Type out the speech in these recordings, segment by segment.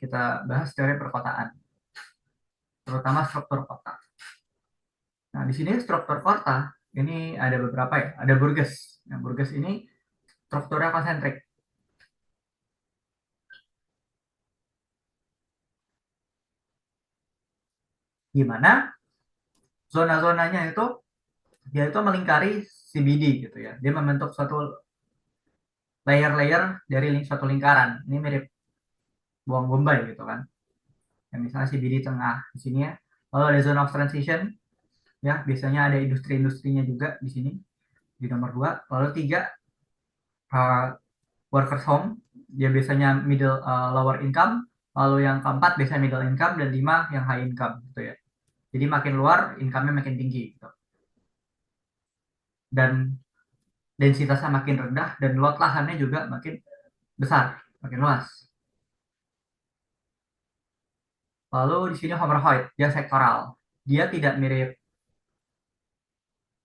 kita bahas teori perkotaan, terutama struktur kota. Nah, di sini struktur kota ini ada beberapa ya. Ada Burgess. Yang Burgess ini strukturnya konsentrik, di mana zona-zonanya itu dia itu melingkari CBD gitu ya. Dia membentuk suatu layer-layer dari suatu lingkaran. Ini mirip buang bombay gitu kan. Ya, misalnya CBD tengah di sini ya. Lalu ada zone of transition, ya biasanya ada industri-industrinya juga di sini di nomor 2. Lalu 3, uh, workers home, dia biasanya middle lower income. Lalu yang keempat biasanya middle income, dan 5 yang high income gitu ya. Jadi makin luar income-nya makin tinggi gitu. Dan densitasnya makin rendah, dan lot lahannya juga makin besar, makin luas. Lalu di sini Homerhoid, dia sektoral. Dia tidak mirip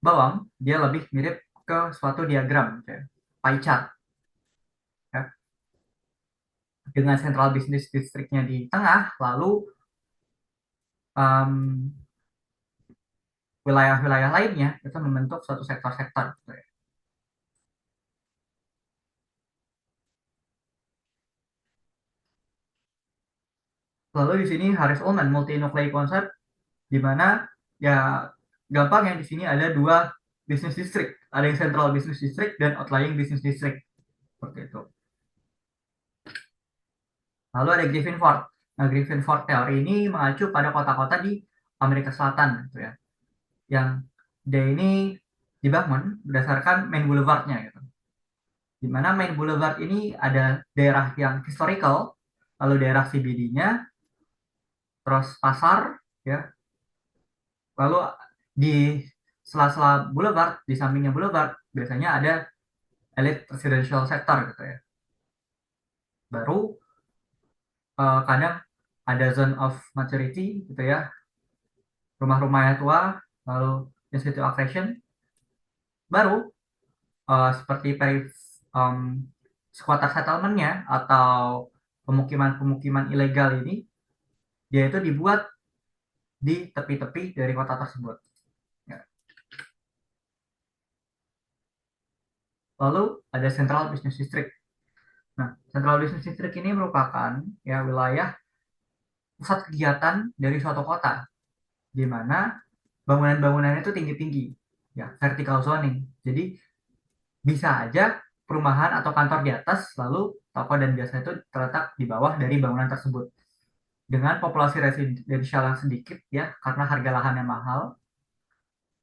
bawang, dia lebih mirip ke suatu diagram, gitu ya. Pie chart, ya. Dengan central business districtnya di tengah, lalu um, wilayah-wilayah lainnya itu membentuk suatu sektor-sektor, gitu ya. Lalu di sini Harris Ullman multi-nuclei concept, di mana ya gampang ya, di sini ada dua business district, ada yang central business district dan outlying business district, seperti itu. Lalu ada Griffinford. Nah, Griffinford teori ini mengacu pada kota-kota di Amerika Selatan gitu ya, yang dia ini dibangun berdasarkan main boulevardnya gitu. Di mana main boulevard ini ada daerah yang historical, lalu daerah CBD-nya, terus pasar ya. Lalu di sela-sela boulevard, di sampingnya boulevard, biasanya ada elite residential sector gitu ya. Baru kadang ada zone of maturity gitu ya, rumah-rumah yang tua, lalu institute of fashion, baru seperti um, squatter settlement-nya atau pemukiman-pemukiman ilegal ini, dia itu dibuat di tepi-tepi dari kota tersebut. Ya. Lalu ada Central Business District. Nah, Central Business District ini merupakan ya wilayah pusat kegiatan dari suatu kota, di mana bangunan-bangunan itu tinggi-tinggi, ya vertical zoning. Jadi bisa aja perumahan atau kantor di atas, lalu toko dan jasa itu terletak di bawah dari bangunan tersebut. Dengan populasi residensial yang sedikit ya, karena harga lahannya mahal.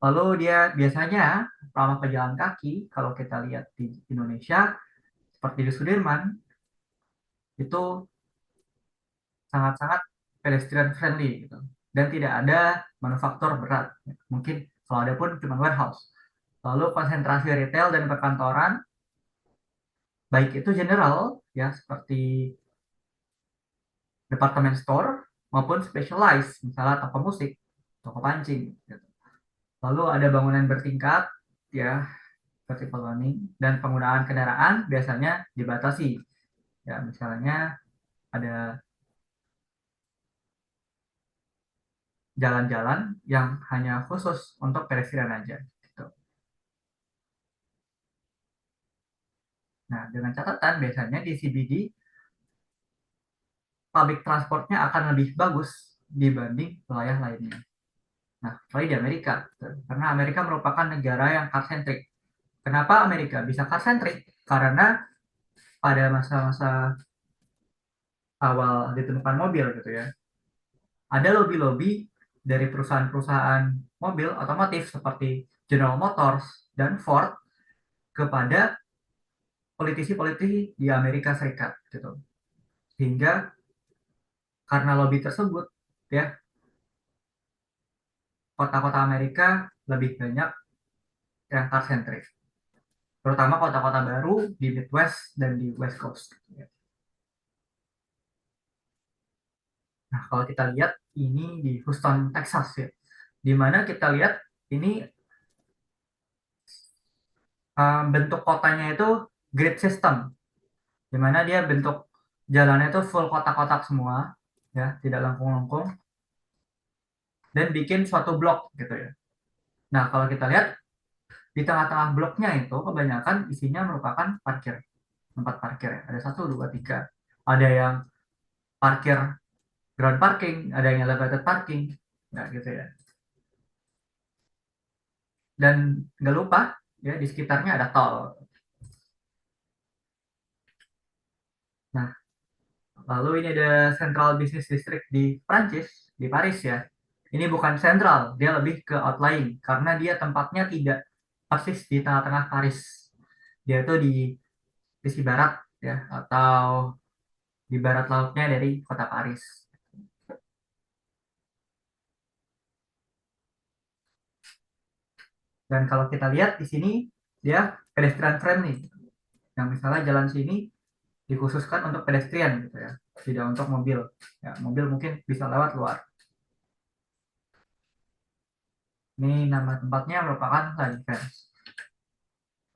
Lalu dia biasanya ramah pejalan kaki. Kalau kita lihat di Indonesia, seperti di Sudirman, itu sangat-sangat pedestrian friendly gitu. Dan tidak ada manufaktur berat. Mungkin kalau ada pun cuma warehouse. Lalu konsentrasi retail dan perkantoran, baik itu general ya seperti department store maupun specialized, misalnya toko musik, toko pancing gitu. Lalu ada bangunan bertingkat ya, vertical zoning, dan penggunaan kendaraan biasanya dibatasi. Ya, misalnya ada jalan-jalan yang hanya khusus untuk pedestrian aja gitu. Nah, dengan catatan biasanya di CBD public transportnya akan lebih bagus dibanding wilayah lainnya. Nah, kecuali di Amerika, gitu. Karena Amerika merupakan negara yang car centric. Kenapa Amerika bisa car centric? Karena pada masa-masa awal ditemukan mobil gitu ya, ada lobby-lobby dari perusahaan-perusahaan mobil otomotif seperti General Motors dan Ford kepada politisi-politisi di Amerika Serikat gitu. Sehingga karena lobby tersebut ya, kota-kota Amerika lebih banyak yang car centric, terutama kota-kota baru di Midwest dan di West Coast gitu ya. Nah, kalau kita lihat ini di Houston, Texas ya, di mana kita lihat ini bentuk kotanya itu grid system, di mana dia bentuk jalannya itu full kotak-kotak semua, ya, tidak lengkung-lengkung, dan bikin suatu blok gitu ya. Nah, kalau kita lihat di tengah-tengah bloknya itu kebanyakan isinya merupakan parkir, tempat parkir ya. Ada satu, dua, tiga. Ada yang parkir ground parking, ada yang elevated parking, nah gitu ya. Dan nggak lupa ya di sekitarnya ada tol. Nah, lalu ini ada Central Business District di Prancis, di Paris ya. Ini bukan sentral, dia lebih ke outlying karena dia tempatnya tidak persis di tengah-tengah Paris. Dia itu di sisi barat ya, atau di barat lautnya dari kota Paris. Dan kalau kita lihat di sini dia pedestrian friendly. Yang misalnya jalan sini dikhususkan untuk pedestrian gitu ya, tidak untuk mobil. Ya, mobil mungkin bisa lewat luar. Ini nama tempatnya merupakan Lagos.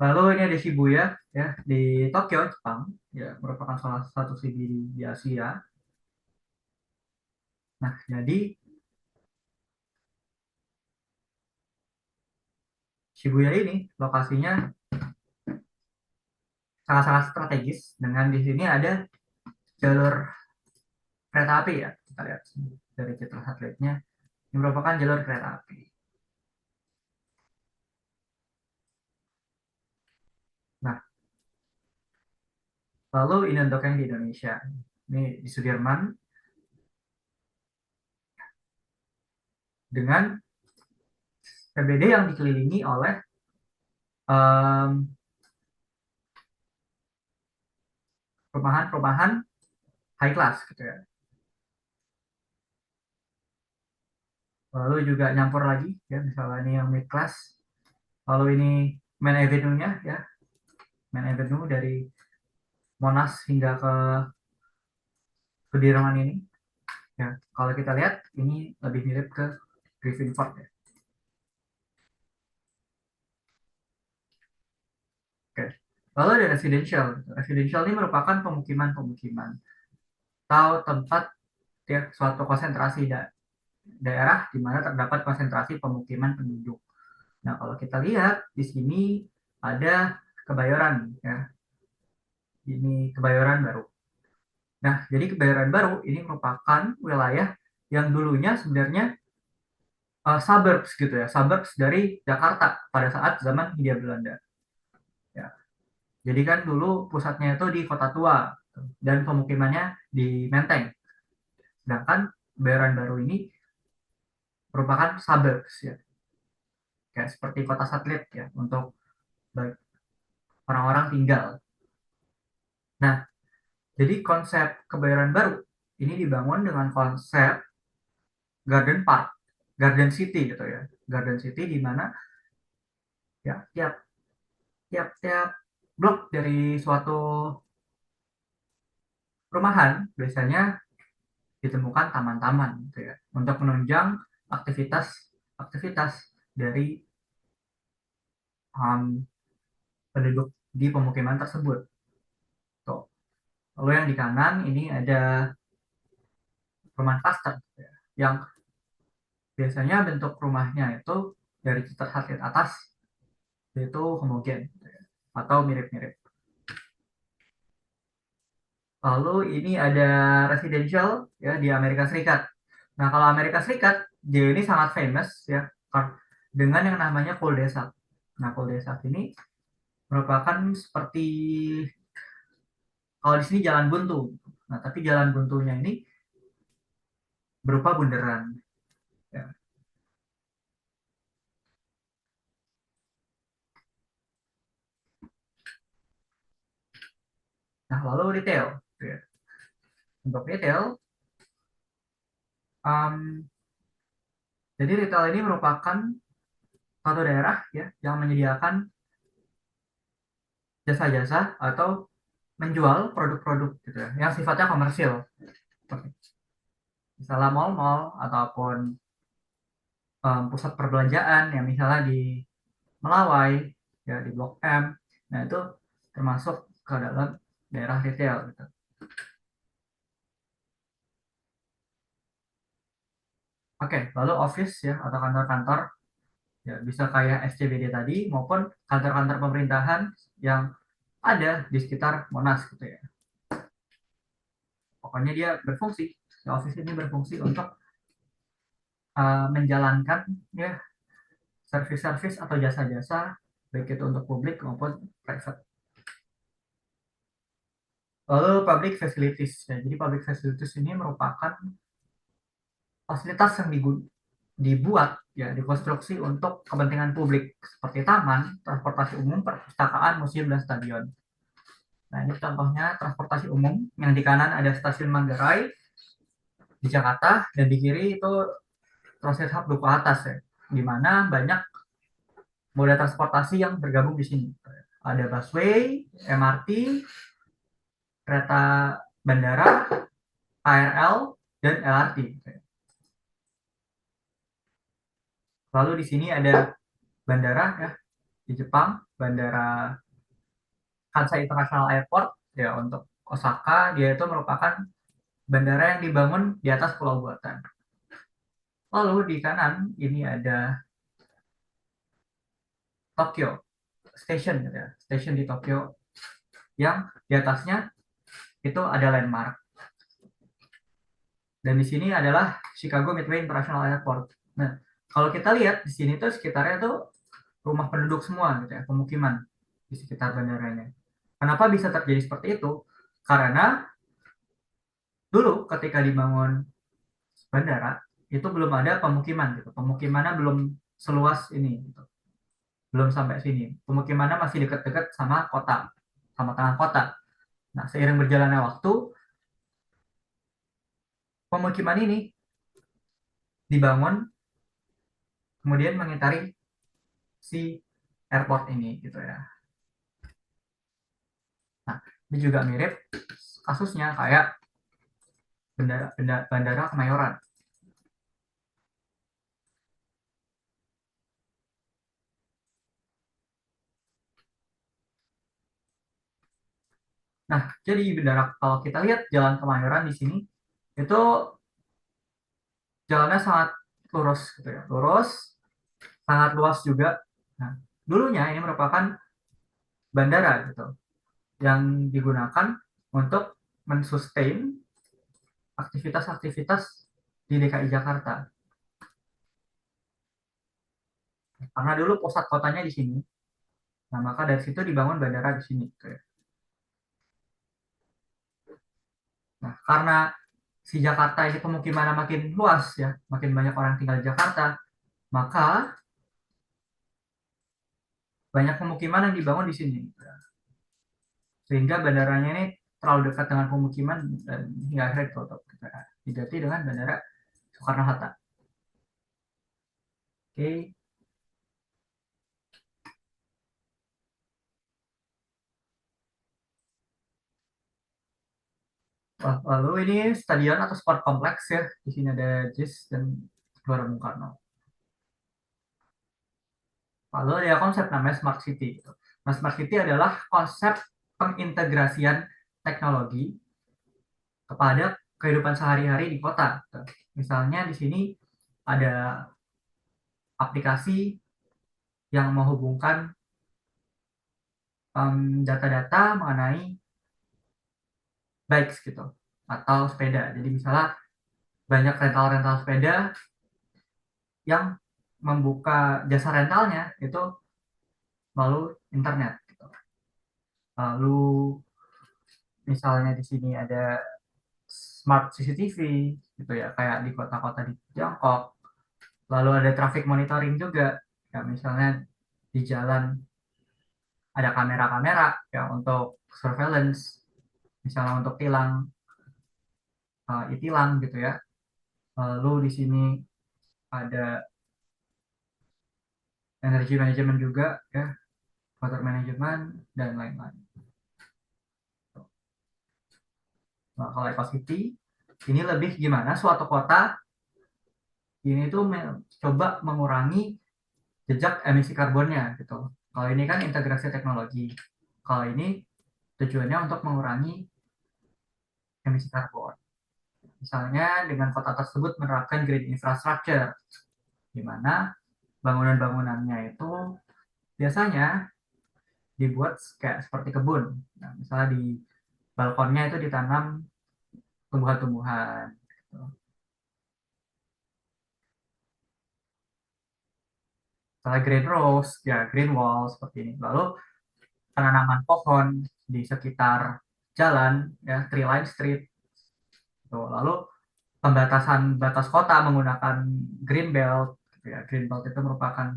Lalu ini ada Shibuya ya di Tokyo, Jepang. Ya, merupakan salah satu city di Asia. Nah, jadi Shibuya ini lokasinya sangat-sangat strategis dengan di sini ada jalur kereta api ya. Kita lihat dari citra satelitnya. Ini merupakan jalur kereta api. Nah, lalu ini untuk yang di Indonesia. Ini di Sudirman dengan PBD yang dikelilingi oleh perumahan-perumahan high class gitu ya. Lalu juga nyampur lagi ya, misalnya ini yang mid class. Lalu ini main avenue-nya ya, main avenue dari Monas hingga ke Sudirman ini. Ya, kalau kita lihat ini lebih mirip ke Griffin Park ya. Oke. Lalu ada residential. Residential ini merupakan pemukiman-pemukiman atau tempat ya, suatu konsentrasi daerah di mana terdapat konsentrasi pemukiman penduduk. Nah, kalau kita lihat di sini ada Kebayoran ya. Ini Kebayoran Baru. Nah, jadi Kebayoran Baru ini merupakan wilayah yang dulunya sebenarnya suburbs gitu ya, suburbs dari Jakarta pada saat zaman Hindia Belanda. Ya. Jadi kan dulu pusatnya itu di Kota Tua dan pemukimannya di Menteng. Sedangkan Kebayoran Baru ini merupakan suburbs ya, kayak seperti kota satelit ya untuk orang-orang tinggal. Nah, jadi konsep Kebayoran Baru ini dibangun dengan konsep Garden Park, Garden City gitu ya. Garden City di mana ya tiap blok dari suatu perumahan biasanya ditemukan taman-taman gitu ya untuk menunjang aktivitas-aktivitas dari um, penduduk di pemukiman tersebut. Tuh. Lalu yang di kanan ini ada perumahan cluster gitu ya, yang biasanya bentuk rumahnya itu dari satelit atas itu homogen gitu ya, atau mirip-mirip. Lalu ini ada residential ya di Amerika Serikat. Nah, kalau Amerika Serikat, dia ini sangat famous ya dengan yang namanya cul-de-sac. Nah, cul-de-sac ini merupakan seperti kalau di sini jalan buntu. Nah, tapi jalan buntunya ini berupa bundaran. Ya. Nah, lalu retail. Ya. Untuk retail, um, jadi retail ini merupakan suatu daerah ya yang menyediakan jasa-jasa atau menjual produk-produk gitu ya, yang sifatnya komersil. Misalnya mall-mall ataupun pusat perbelanjaan yang misalnya di Melawai, ya di Blok M. Nah, itu termasuk ke dalam daerah retail gitu. Oke, lalu office ya atau kantor-kantor ya bisa kayak SCBD tadi maupun kantor-kantor pemerintahan yang ada di sekitar Monas gitu ya. Pokoknya dia berfungsi, si office ini berfungsi untuk menjalankan ya service-service atau jasa-jasa baik itu untuk publik maupun private. Lalu public facilities ya. Jadi public facilities ini merupakan fasilitas yang dibuat ya dikonstruksi untuk kepentingan publik seperti taman, transportasi umum, perpustakaan, museum dan stadion. Nah, ini contohnya transportasi umum yang di kanan ada stasiun Manggarai di Jakarta dan di kiri itu proses hub Duku Atas ya, di mana banyak moda transportasi yang bergabung di sini. Ada busway, MRT, kereta bandara, KRL, dan LRT. Lalu di sini ada bandara ya di Jepang, bandara Kansai International Airport ya untuk Osaka, dia itu merupakan bandara yang dibangun di atas pulau buatan. Lalu di kanan ini ada Tokyo Station gitu ya, station di Tokyo yang di atasnya itu ada landmark. Dan di sini adalah Chicago Midway International Airport. Nah, kalau kita lihat di sini tuh sekitarnya tuh rumah penduduk semua gitu ya, pemukiman di sekitar bandaranya. Kenapa bisa terjadi seperti itu? Karena dulu ketika dibangun bandara itu belum ada pemukiman gitu. Pemukimannya belum seluas ini gitu. Belum sampai sini. Pemukimannya masih dekat-dekat sama kota, sama tengah kota. Nah, seiring berjalannya waktu, pemukiman ini dibangun kemudian mengitari si airport ini gitu ya. Nah, ini juga mirip kasusnya kayak bandara Kemayoran. Nah, jadi bandara kalau kita lihat jalan Kemayoran di sini itu jalannya sangat lurus gitu ya, lurus, sangat luas juga. Nah, dulunya ini merupakan bandara gitu yang digunakan untuk mensustain aktivitas-aktivitas di DKI Jakarta. Karena dulu pusat kotanya di sini. Nah, maka dari situ dibangun bandara di sini gitu ya. Nah, karena si Jakarta ini pemukimannya makin luas ya, makin banyak orang tinggal di Jakarta, maka banyak pemukiman yang dibangun di sini. Sehingga bandaranya ini terlalu dekat dengan pemukiman dan hingga akhirnya ditutup. Diganti dengan Bandara Soekarno-Hatta. Oke. Lalu ini stadion atau sport kompleks ya. Di sini ada JIS dan Gelora Bung Karno. Lalu ada konsep namanya Smart City. Gitu. Nah, Smart City adalah konsep pengintegrasian teknologi kepada kehidupan sehari-hari di kota. Misalnya di sini ada aplikasi yang menghubungkan data-data mengenai bikes gitu atau sepeda. Jadi misalnya banyak rental-rental sepeda yang membuka jasa rentalnya itu melalui internet. Gitu. Lalu misalnya di sini ada smart CCTV gitu ya kayak di kota-kota di Tiongkok. Lalu ada traffic monitoring juga. Ya misalnya di jalan ada kamera-kamera ya untuk surveillance, misalnya untuk tilang, e-tilang gitu ya. Lalu di sini ada energi manajemen juga ya, water management dan lain-lain. Nah, kalau Eco City ini lebih gimana suatu kota ini tuh coba mengurangi jejak emisi karbonnya gitu. Kalau ini kan integrasi teknologi. Kalau ini tujuannya untuk mengurangi emisi karbon. Misalnya dengan kota tersebut menerapkan green infrastructure, di mana bangunan-bangunannya itu biasanya dibuat kayak seperti kebun. Nah, misalnya di balkonnya itu ditanam tumbuhan-tumbuhan. Gitu. Misalnya green rose, ya green wall seperti ini. Lalu penanaman pohon di sekitar jalan, ya tree line street. Tuh. Lalu pembatasan batas kota menggunakan green belt. Gitu ya. Green belt itu merupakan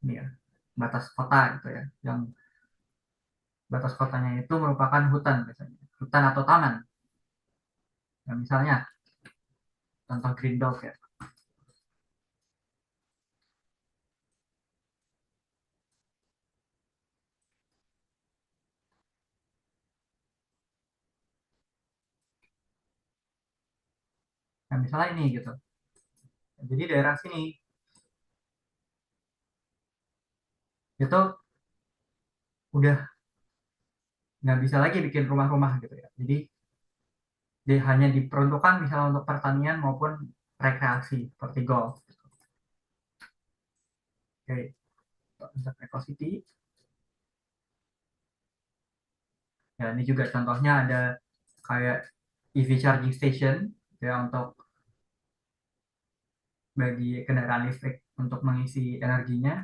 ini ya, batas kota gitu ya. Yang batas kotanya itu merupakan hutan biasanya. Hutan atau taman. Ya, misalnya contoh green belt ya. Nah, misalnya ini gitu. Jadi daerah sini itu udah nggak bisa lagi bikin rumah-rumah gitu ya. Jadi dia hanya diperuntukkan misalnya untuk pertanian maupun rekreasi seperti golf. Oke, untuk Eco City. Ya, ini juga contohnya ada kayak EV charging station ya untuk bagi kendaraan listrik untuk mengisi energinya.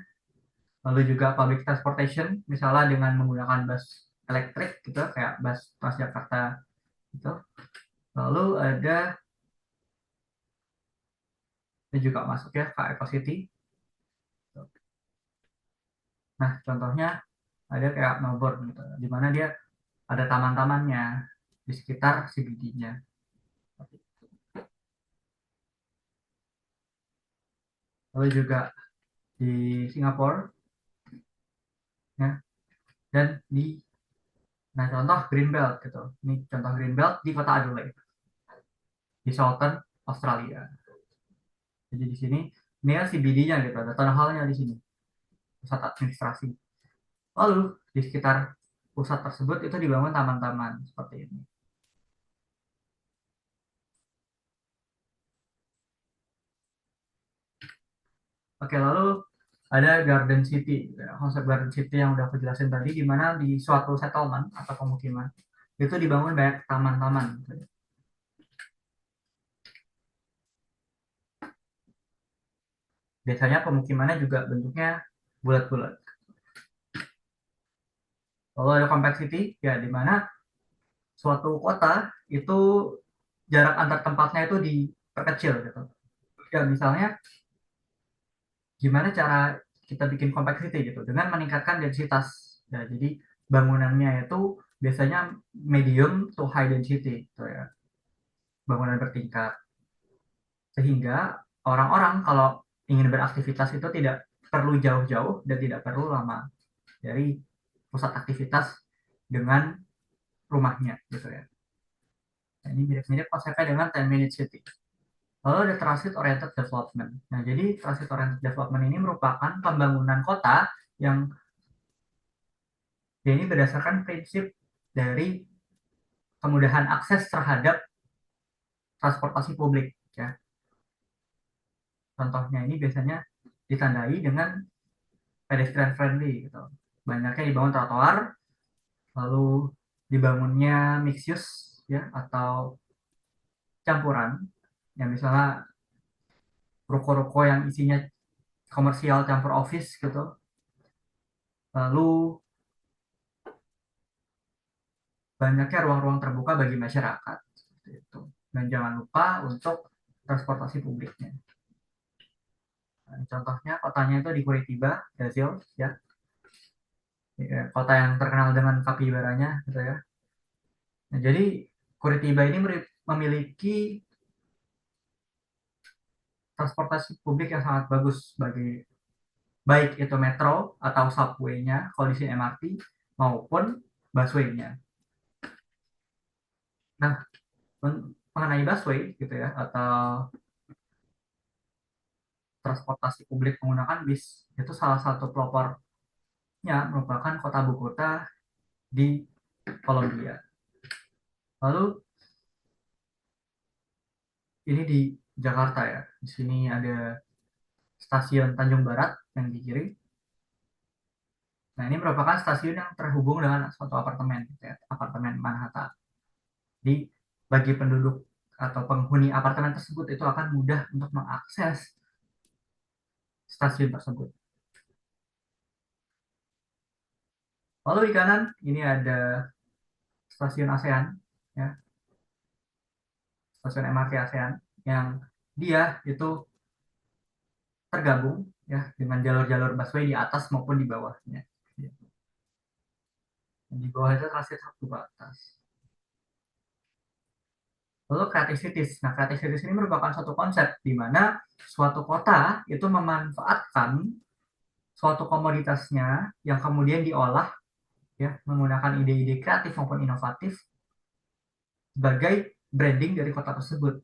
Lalu juga public transportation, misalnya dengan menggunakan bus elektrik gitu, kayak bus Transjakarta gitu. Lalu ada ini juga masuk ya ke Eco City. Nah, contohnya ada kayak Melbourne gitu, di mana dia ada taman-tamannya di sekitar CBD-nya. Lalu juga di Singapura ya, dan di nah contoh Greenbelt gitu. Ini contoh Greenbelt di kota Adelaide di Southern Australia. Jadi di sini ini ya CBD-nya gitu, ada town hall-nya di sini, pusat administrasi. Lalu di sekitar pusat tersebut itu dibangun taman-taman seperti ini. Oke, lalu ada Garden City, ya. Konsep Garden City yang udah aku jelasin tadi, di mana di suatu settlement atau pemukiman itu dibangun banyak taman-taman. Gitu ya. Biasanya pemukimannya juga bentuknya bulat-bulat. Lalu ada Compact City, ya di mana suatu kota itu jarak antar tempatnya itu diperkecil gitu. Ya misalnya gimana cara kita bikin compact city gitu dengan meningkatkan densitas. Ya, jadi bangunannya itu biasanya medium to high density gitu ya. Bangunan bertingkat sehingga orang-orang kalau ingin beraktivitas itu tidak perlu jauh-jauh dan tidak perlu lama dari pusat aktivitas dengan rumahnya gitu ya. Nah, ini mirip-mirip konsepnya dengan 10 minute city. Lalu ada transit oriented development. Nah, jadi transit oriented development ini merupakan pembangunan kota yang ini berdasarkan prinsip dari kemudahan akses terhadap transportasi publik ya. Contohnya ini biasanya ditandai dengan pedestrian friendly gitu. Banyaknya dibangun trotoar, lalu dibangunnya mixed use ya atau campuran. Ya misalnya ruko-ruko yang isinya komersial campur office gitu. Lalu banyaknya ruang-ruang terbuka bagi masyarakat seperti itu. Dan jangan lupa untuk transportasi publiknya. Nah, contohnya kotanya itu di Curitiba, Brazil, ya. Ya, kota yang terkenal dengan kapibaranya, gitu ya. Nah, jadi Curitiba ini memiliki transportasi publik yang sangat bagus bagi baik itu metro atau subway-nya, kalau di sini MRT, maupun busway-nya. Nah, mengenai busway, gitu ya, atau transportasi publik menggunakan bis, itu salah satu pelopornya merupakan kota Bogota di Kolombia. Lalu ini di Jakarta ya. Di sini ada stasiun Tanjung Barat yang di kiri. Nah, ini merupakan stasiun yang terhubung dengan suatu apartemen, gitu ya, apartemen Manhattan. Jadi, bagi penduduk atau penghuni apartemen tersebut itu akan mudah untuk mengakses stasiun tersebut. Lalu di kanan ini ada stasiun ASEAN, ya, stasiun MRT ASEAN yang dia itu tergabung ya dengan jalur-jalur busway di atas maupun di bawahnya. Di bawah itu transit satu ke atas. Lalu creative cities. Nah, creative cities ini merupakan suatu konsep di mana suatu kota itu memanfaatkan suatu komoditasnya yang kemudian diolah ya menggunakan ide-ide kreatif maupun inovatif sebagai branding dari kota tersebut.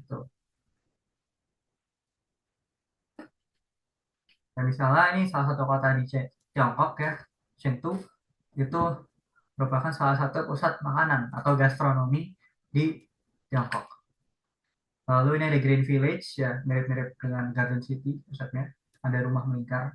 Gitu. Nah, misalnya ini salah satu kota di Tiongkok ya, Chengdu, itu merupakan salah satu pusat makanan atau gastronomi di Tiongkok. Lalu ini ada Green Village ya, mirip-mirip dengan Garden City pusatnya. Ada rumah melingkar.